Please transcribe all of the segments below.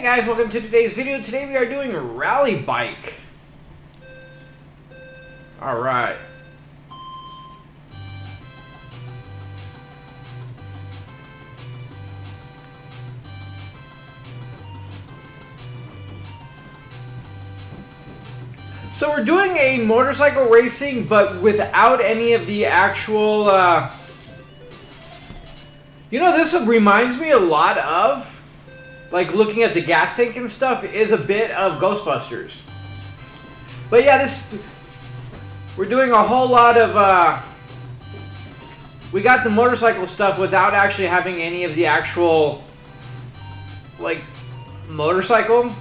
Guys, welcome to today's video. Today we are doing Rally Bike. Alright. So we're doing a motorcycle racing, but without any of the actual, You know, this reminds me a lot of, like, looking at the gas tank and stuff, is a bit of Ghostbusters. But yeah, we're doing a whole lot of, we got the motorcycle stuff without actually having any of the actual, like, motorcycle.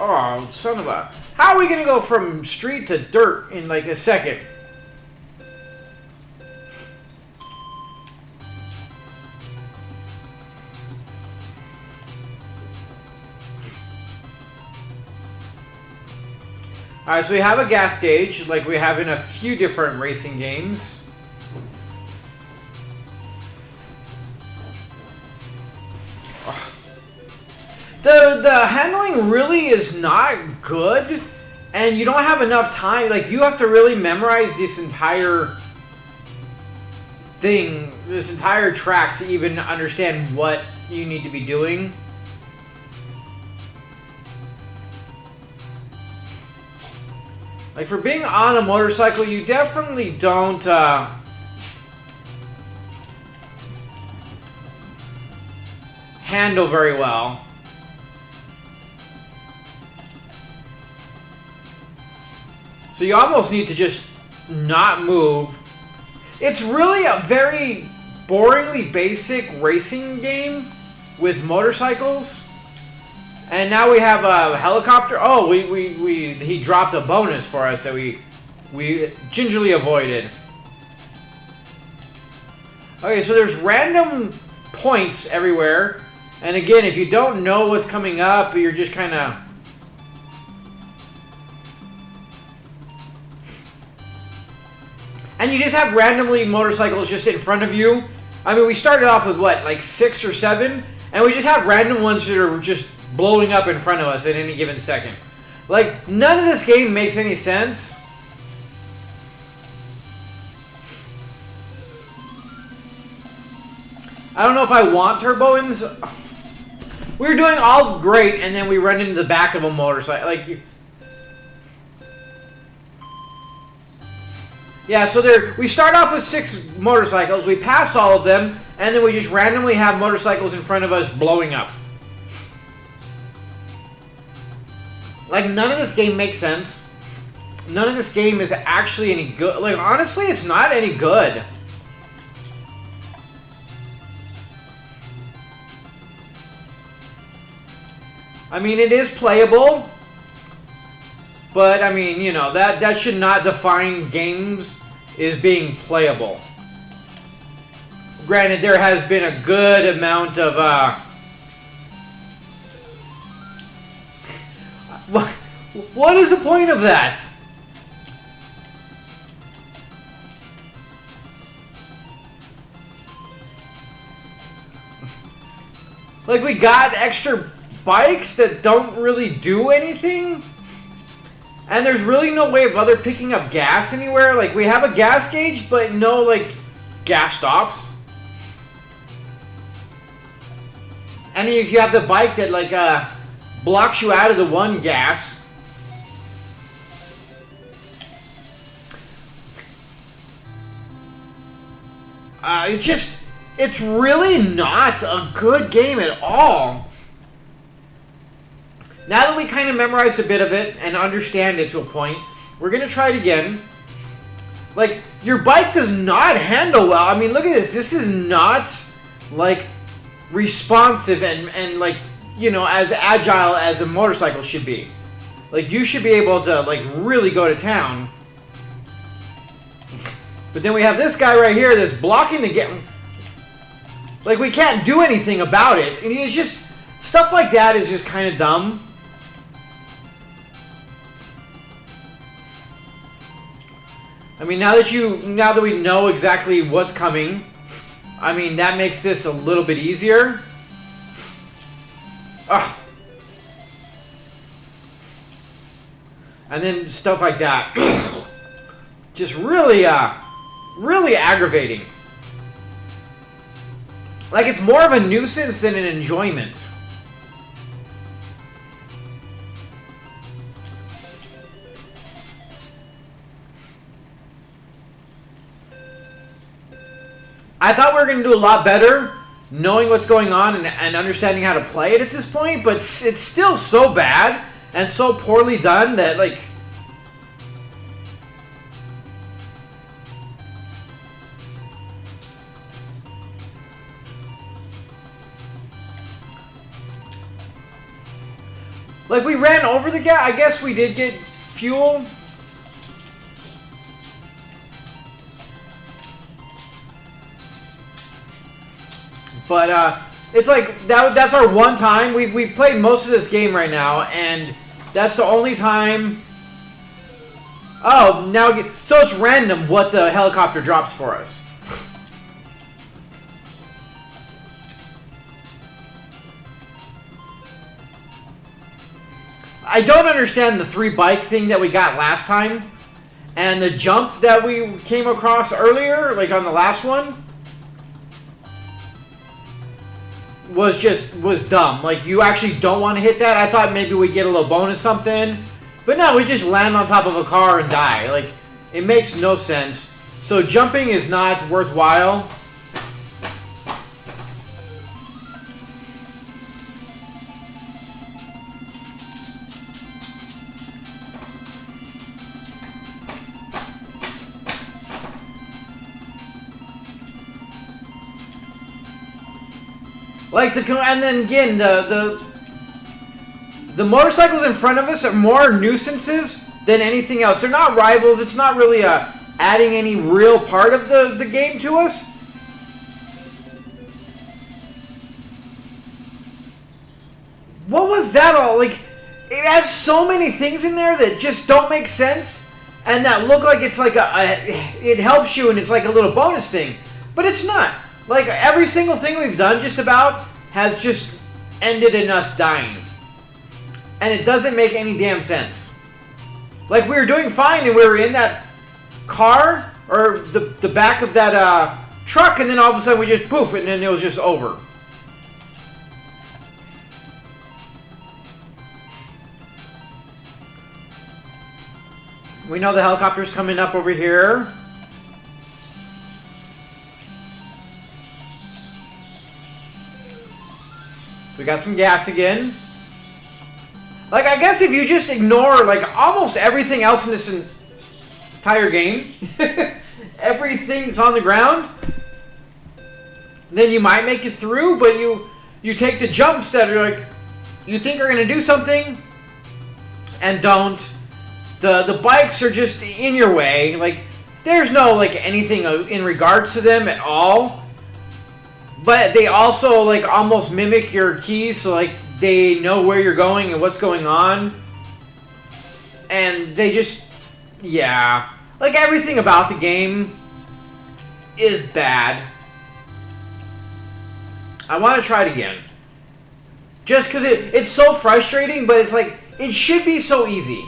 Oh, son of a... How are we gonna go from street to dirt in, like, a second? Alright, so we have a gas gauge, like we have in a few different racing games. The handling really is not good, and you don't have enough time. Like, you have to really memorize this entire thing, this entire track, to even understand what you need to be doing. Like, for being on a motorcycle, you definitely don't, handle very well. So you almost need to just not move. It's really a very boringly basic racing game with motorcycles. And now we have a helicopter. Oh, he dropped a bonus for us that we gingerly avoided. Okay, so there's random points everywhere. And again, if you don't know what's coming up, you're just kind of... And you just have randomly motorcycles just in front of you. I mean, we started off with what, like 6 or 7? And we just have random ones that are just blowing up in front of us at any given second. Like, none of this game makes any sense. I don't know if I want turbo ins. We were doing all great, and then we run into the back of a motorcycle. Like, yeah, so we start off with 6 motorcycles, we pass all of them, and then we just randomly have motorcycles in front of us blowing up. Like, none of this game makes sense. None of this game is actually any good. Like, honestly, it's not any good. I mean, it is playable. But, I mean, you know, that should not define games as being playable. Granted, there has been a good amount of, What is the point of that? Like, we got extra bikes that don't really do anything? And there's really no way of other picking up gas anywhere. Like, we have a gas gauge, but no, like, gas stops. And if you have the bike that, like, blocks you out of the one gas. It's really not a good game at all. Now that we kind of memorized a bit of it and understand it to a point, we're going to try it again. Like, your bike does not handle well. I mean, look at this. This is not, like, responsive and like, you know, as agile as a motorcycle should be. Like, you should be able to, like, really go to town. But then we have this guy right here that's blocking the game. Like, we can't do anything about it. And it's just... Stuff like that is just kind of dumb. I mean, now that we know exactly what's coming, I mean, that makes this a little bit easier. Ugh. And then stuff like that. Just really, really aggravating. Like, it's more of a nuisance than an enjoyment. I thought we were going to do a lot better knowing what's going on and understanding how to play it at this point, but it's still so bad and so poorly done that, like... Like, we ran over the guy. I guess we did get fuel. But it's like that's our one time. We've played most of this game right now, and that's the only time. Oh, now so it's random what the helicopter drops for us. I don't understand the 3 bike thing that we got last time, and the jump that we came across earlier, like on the last one. Was dumb. Like, you actually don't want to hit that. I thought maybe we'd get a little bonus something. But no, we just land on top of a car and die. Like, it makes no sense. So jumping is not worthwhile. Like, and then again, the motorcycles in front of us are more nuisances than anything else. They're not rivals. It's not really adding any real part of the game to us. What was that all? Like, it has so many things in there that just don't make sense, and that look like it's like it helps you and it's like a little bonus thing, but it's not. Like, every single thing we've done just about has just ended in us dying. And it doesn't make any damn sense. Like, we were doing fine and we were in that car, or the back of that truck, and then all of a sudden we just poof, and then it was just over. We know the helicopter's coming up over here. We got some gas again. Like, I guess if you just ignore, like, almost everything else in this entire game, everything that's on the ground, then you might make it through, but you take the jumps that are, like, you think are going to do something, and don't. The bikes are just in your way. Like, there's no, like, anything in regards to them at all. But they also, like, almost mimic your keys, so, like, they know where you're going and what's going on. And they just... yeah. Like, everything about the game is bad. I want to try it again. Just because it's so frustrating, but it's like, it should be so easy.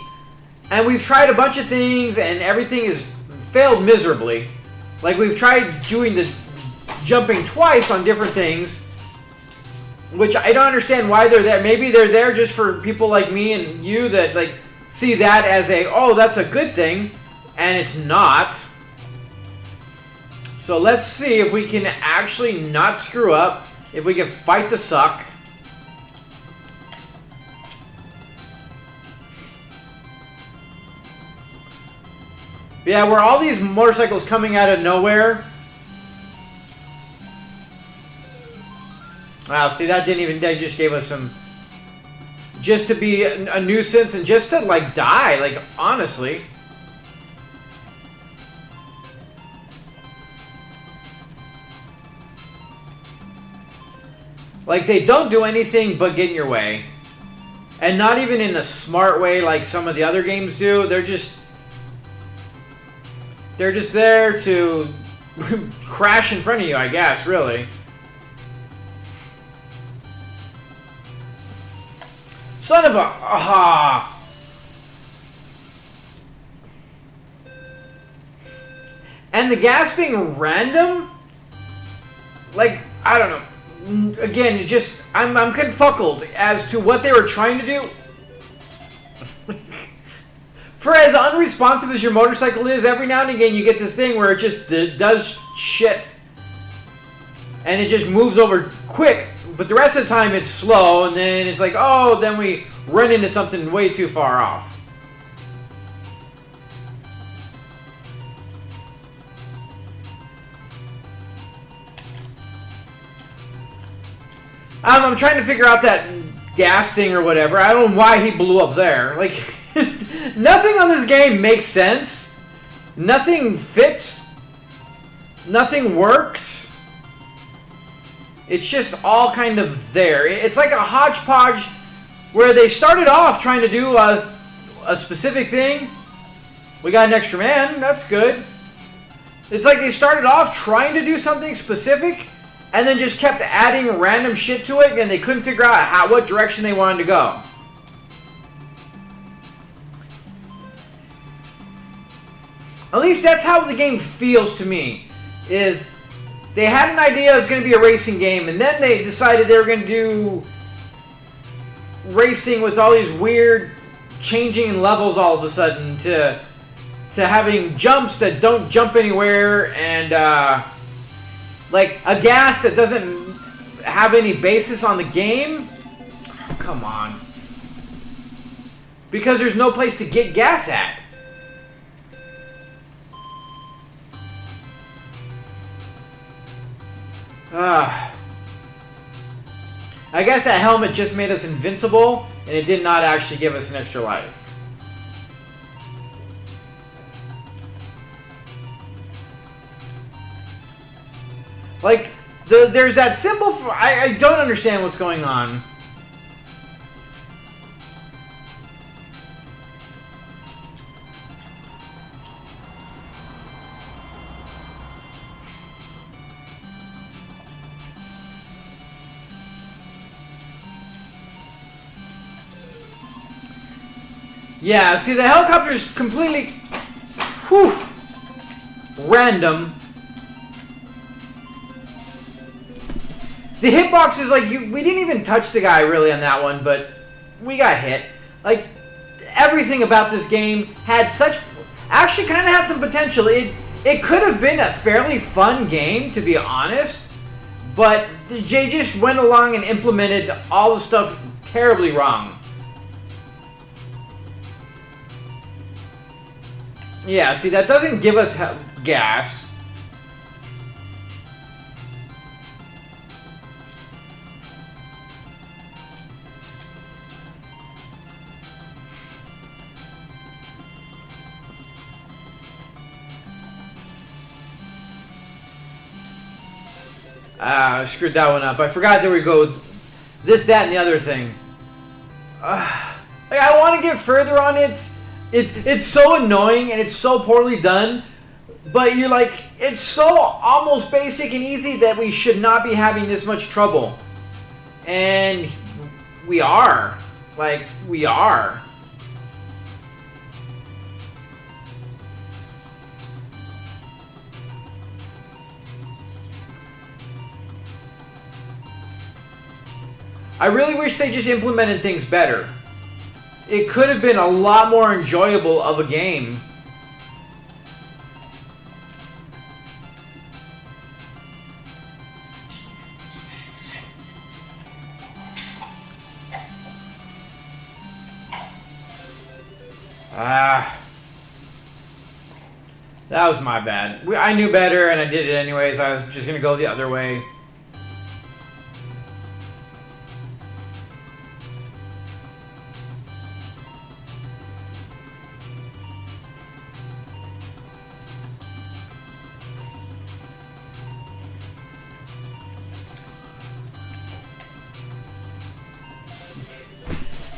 And we've tried a bunch of things, and everything has failed miserably. Like, we've tried doing the jumping twice on different things, which I don't understand why they're there. Maybe they're there just for people like me and you that, like, see that as oh, that's a good thing, and it's not. So let's see if we can actually not screw up, if we can fight the suck. But yeah, were all these motorcycles coming out of nowhere? Wow, see, that didn't even... they just gave us some... just to be a nuisance and just to, like, die. Like, honestly. Like, they don't do anything but get in your way. And not even in a smart way like some of the other games do. They're just there to crash in front of you, I guess, really. Son of a... Aha! And the gas being random? Like, I don't know. Again, it just... I'm confuckled as to what they were trying to do. For as unresponsive as your motorcycle is, every now and again you get this thing where it just does shit. And it just moves over quick. But the rest of the time it's slow, and then it's like, oh, then we run into something way too far off. I'm trying to figure out that gas thing or whatever. I don't know why he blew up there. Like, nothing on this game makes sense. Nothing fits. Nothing works. It's just all kind of there. It's like a hodgepodge where they started off trying to do a specific thing. We got an extra man. That's good. It's like they started off trying to do something specific and then just kept adding random shit to it, and they couldn't figure out what direction they wanted to go. At least that's how the game feels to me. Is they had an idea it was going to be a racing game, and then they decided they were going to do racing with all these weird changing in levels all of a sudden to having jumps that don't jump anywhere, and like a gas that doesn't have any basis on the game. Come on. Because there's no place to get gas at. I guess that helmet just made us invincible, and it did not actually give us an extra life. Like, there's that symbol for... I don't understand what's going on. Yeah, see, the helicopter's completely... Whew, random. The hitbox is like, we didn't even touch the guy really on that one, but we got hit. Like, everything about this game had such... Actually kind of had some potential. It could have been a fairly fun game, to be honest, but they just went along and implemented all the stuff terribly wrong. Yeah, see, that doesn't give us gas. I screwed that one up. I forgot there we go. This, that, and the other thing. Like, I want to get further on it. It's so annoying and it's so poorly done, but you're like, it's so almost basic and easy that we should not be having this much trouble. And we are. Like, we are. I really wish they just implemented things better. It could have been a lot more enjoyable of a game. That was my bad. I knew better and I did it anyways. I was just going to go the other way.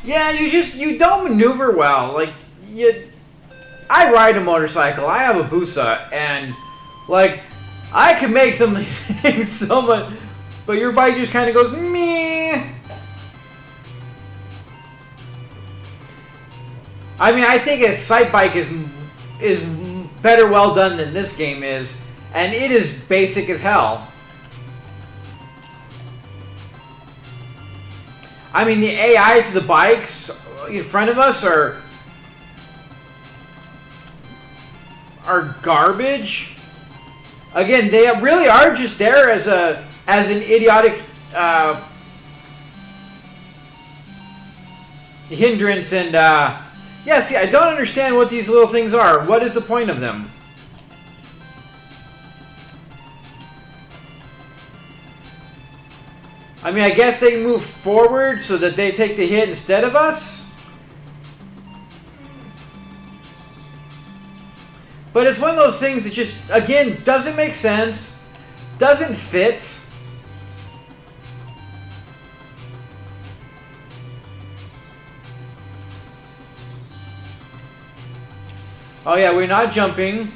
Yeah, you don't maneuver well. Like, I ride a motorcycle. I have a Busa, and like, I could make some things so much, but your bike just kind of goes meh. I mean, I think a sight bike is better well done than this game is, and it is basic as hell. I mean, the AI to the bikes in front of us are garbage. Again, they really are just there as an idiotic hindrance and yeah, see, I don't understand what these little things are. What is the point of them? I mean, I guess they move forward so that they take the hit instead of us? But it's one of those things that just, again, doesn't make sense, doesn't fit. Oh yeah, we're not jumping.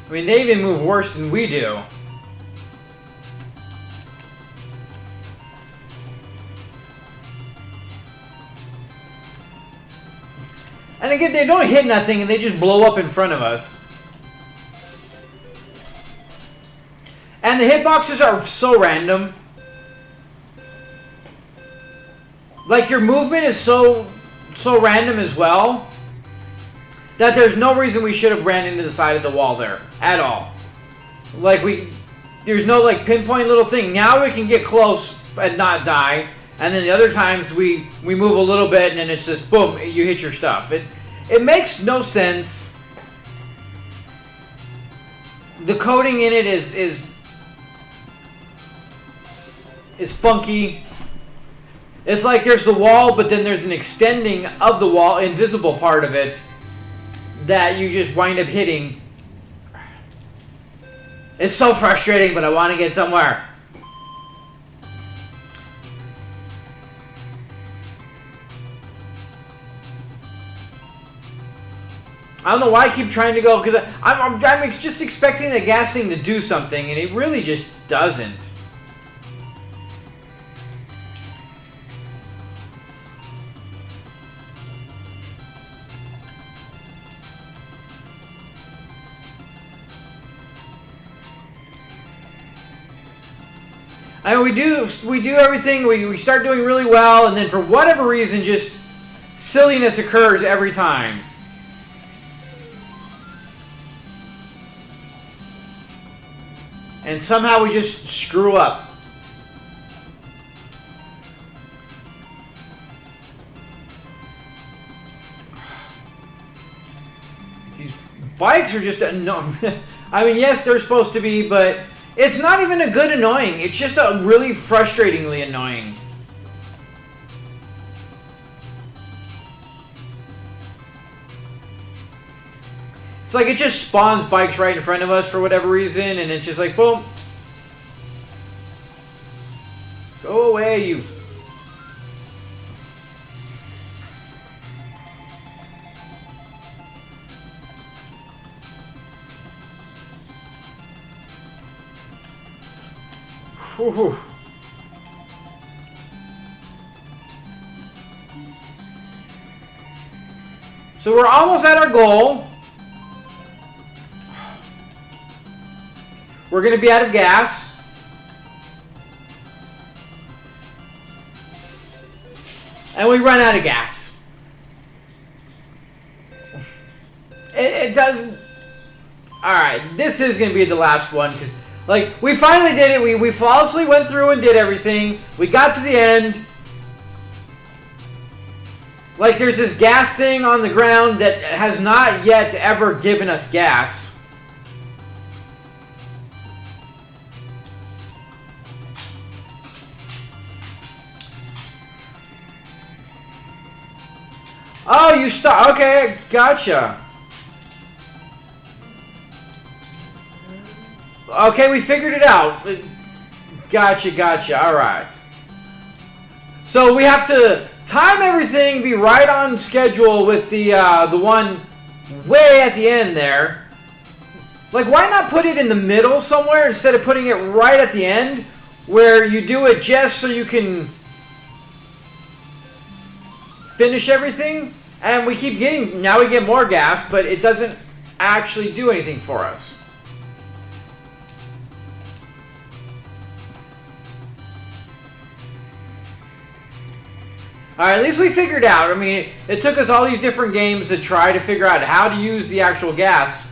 I mean, they even move worse than we do. And again, they don't hit nothing and they just blow up in front of us. And the hitboxes are so random. Like, your movement is so random as well that there's no reason we should have ran into the side of the wall there at all. Like, there's no like pinpoint little thing. Now we can get close and not die, and then the other times we move a little bit and then it's just boom, you hit your stuff. It makes no sense. The coding in it is funky. It's like there's the wall, but then there's an extending of the wall, invisible part of it, that you just wind up hitting. It's so frustrating, but I want to get somewhere. I don't know why I keep trying to go, because I'm just expecting the gas thing to do something, and it really just doesn't. I mean, we do everything, we start doing really well, and then for whatever reason, just silliness occurs every time. And somehow we just screw up. These bikes are just annoying. I mean, yes, they're supposed to be, but it's not even a good annoying. It's just a really frustratingly annoying. It's like it just spawns bikes right in front of us for whatever reason, and it's just like, boom. Go away, you. Whew. So we're almost at our goal. We're going to be out of gas. And we run out of gas. It doesn't... Alright, this is going to be the last one. Because, like, we finally did it. We flawlessly went through and did everything. We got to the end. Like, there's this gas thing on the ground that has not yet ever given us gas. Oh, you stop. Okay, gotcha. Okay, we figured it out. Gotcha. All right. So we have to time everything, be right on schedule with the one way at the end there. Like, why not put it in the middle somewhere instead of putting it right at the end, where you do it just so you can finish everything? And we keep getting, now we get more gas, but it doesn't actually do anything for us. Alright, at least we figured out. I mean, it took us all these different games to try to figure out how to use the actual gas.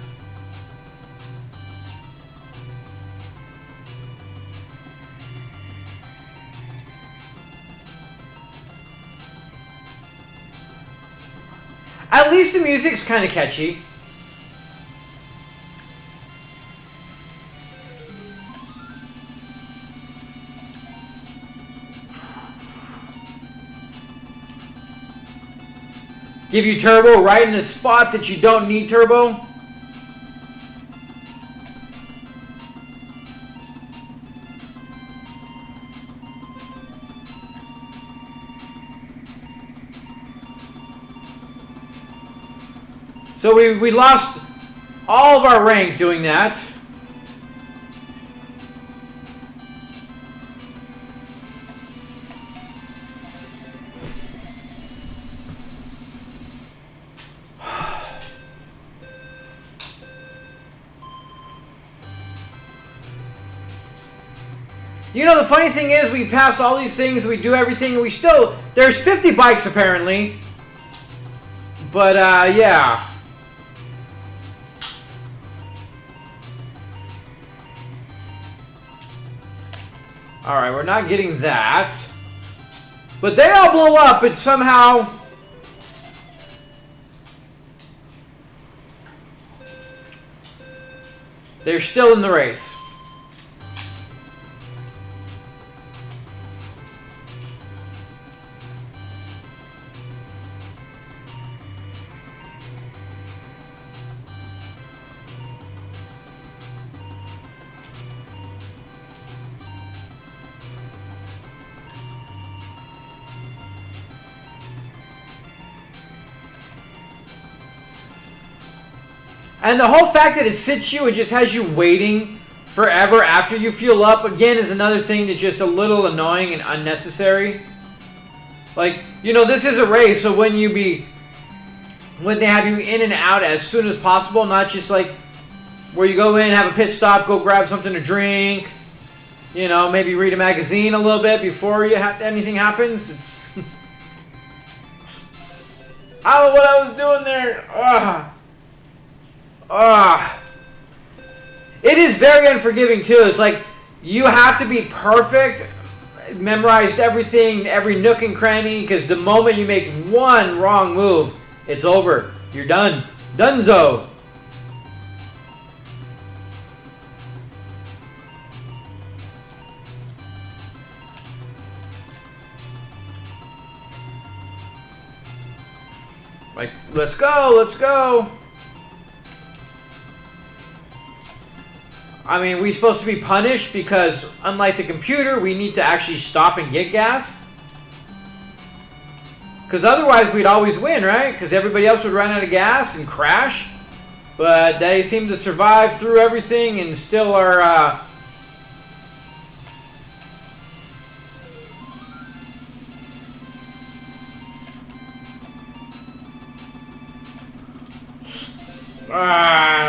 At least the music's kind of catchy. Give you turbo right in the spot that you don't need turbo. So we lost all of our rank doing that. You know, the funny thing is, we pass all these things, we do everything, and we still... There's 50 bikes, apparently. But, yeah. Alright, we're not getting that. But they all blow up, and somehow... they're still in the race. And the whole fact that it sits you and just has you waiting forever after you fuel up, again, is another thing that's just a little annoying and unnecessary. Like, you know, this is a race, so when they have you in and out as soon as possible, not just like where you go in, have a pit stop, go grab something to drink, you know, maybe read a magazine a little bit before anything happens. It's I don't know what I was doing there. It is very unforgiving too. It's like you have to be perfect, memorized everything, every nook and cranny, because the moment you make one wrong move, it's over. You're done. Dunzo. Like, let's go, let's go. I mean, we're supposed to be punished because, unlike the computer, we need to actually stop and get gas. Because otherwise, we'd always win, right? Because everybody else would run out of gas and crash. But they seem to survive through everything and still are...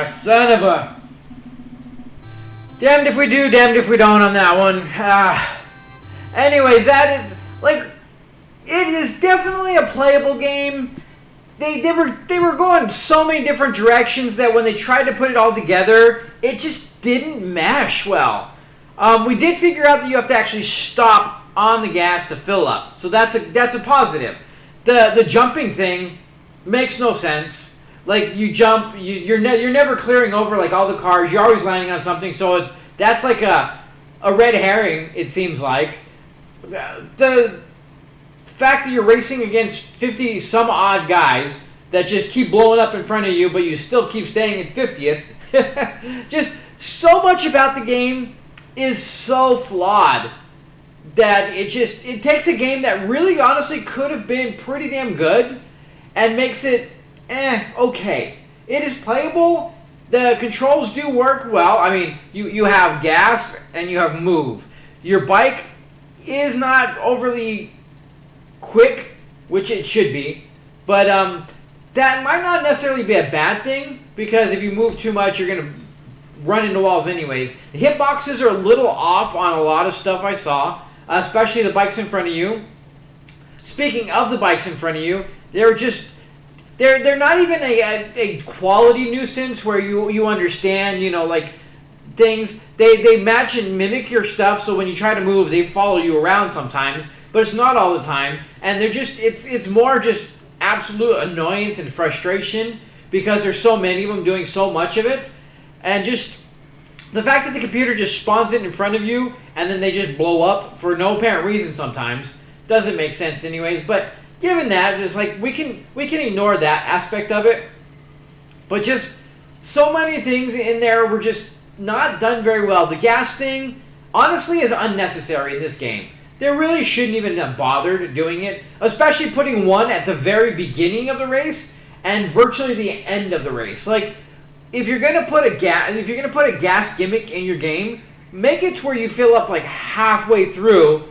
son of a... Damned if we do, damned if we don't on that one. Anyways, that is... Like, it is definitely a playable game. They were going so many different directions that when they tried to put it all together, it just didn't mesh well. We did figure out that you have to actually stop on the gas to fill up. So that's a positive. The jumping thing makes no sense. Like, you jump, you're never clearing over, like, all the cars. You're always landing on something. So that's like a red herring, it seems like. The fact that you're racing against 50 some odd guys that just keep blowing up in front of you, but you still keep staying in 50th. Just so much about the game is so flawed that it takes a game that really honestly could have been pretty damn good and makes it okay. It is playable. The controls do work well. I mean, you have gas and you have move. Your bike is not overly quick, which it should be, but that might not necessarily be a bad thing, because if you move too much, you're going to run into walls anyways. The hitboxes are a little off on a lot of stuff I saw, especially the bikes in front of you. Speaking of the bikes in front of you, they're not even a quality nuisance where you understand, like things. They match and mimic your stuff, so when you try to move, they follow you around sometimes, but it's not all the time. And they're just it's more just absolute annoyance and frustration because there's so many of them doing so much of it. And just the fact that the computer just spawns it in front of you and then they just blow up for no apparent reason sometimes doesn't make sense anyways. But given that, just like we can ignore that aspect of it. But just so many things in there were just not done very well. The gas thing, honestly, is unnecessary in this game. They really shouldn't even have bothered doing it, especially putting one at the very beginning of the race and virtually the end of the race. Like, if you're gonna put a gas gimmick in your game, make it to where you fill up like halfway through,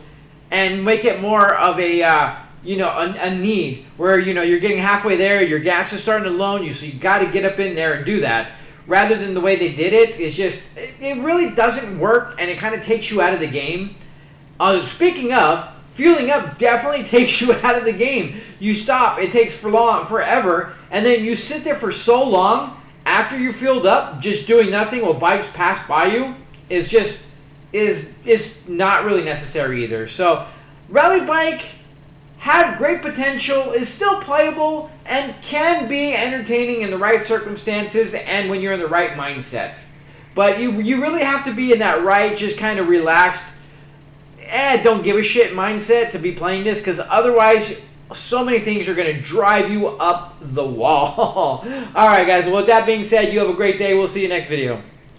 and make it more of a need where you're getting halfway there, your gas is starting to low you, so you got to get up in there and do that. Rather than the way they did it, it's just it really doesn't work, and it kind of takes you out of the game. Speaking of, fueling up definitely takes you out of the game. You stop, it takes forever, and then you sit there for so long after you fueled up, just doing nothing while bikes pass by you is not really necessary either. So, Rally Bike had great potential, is still playable, and can be entertaining in the right circumstances and when you're in the right mindset. But you really have to be in that right, just kind of relaxed, don't give a shit mindset to be playing this, because otherwise so many things are going to drive you up the wall. Alright guys, well, with that being said, you have a great day. We'll see you next video.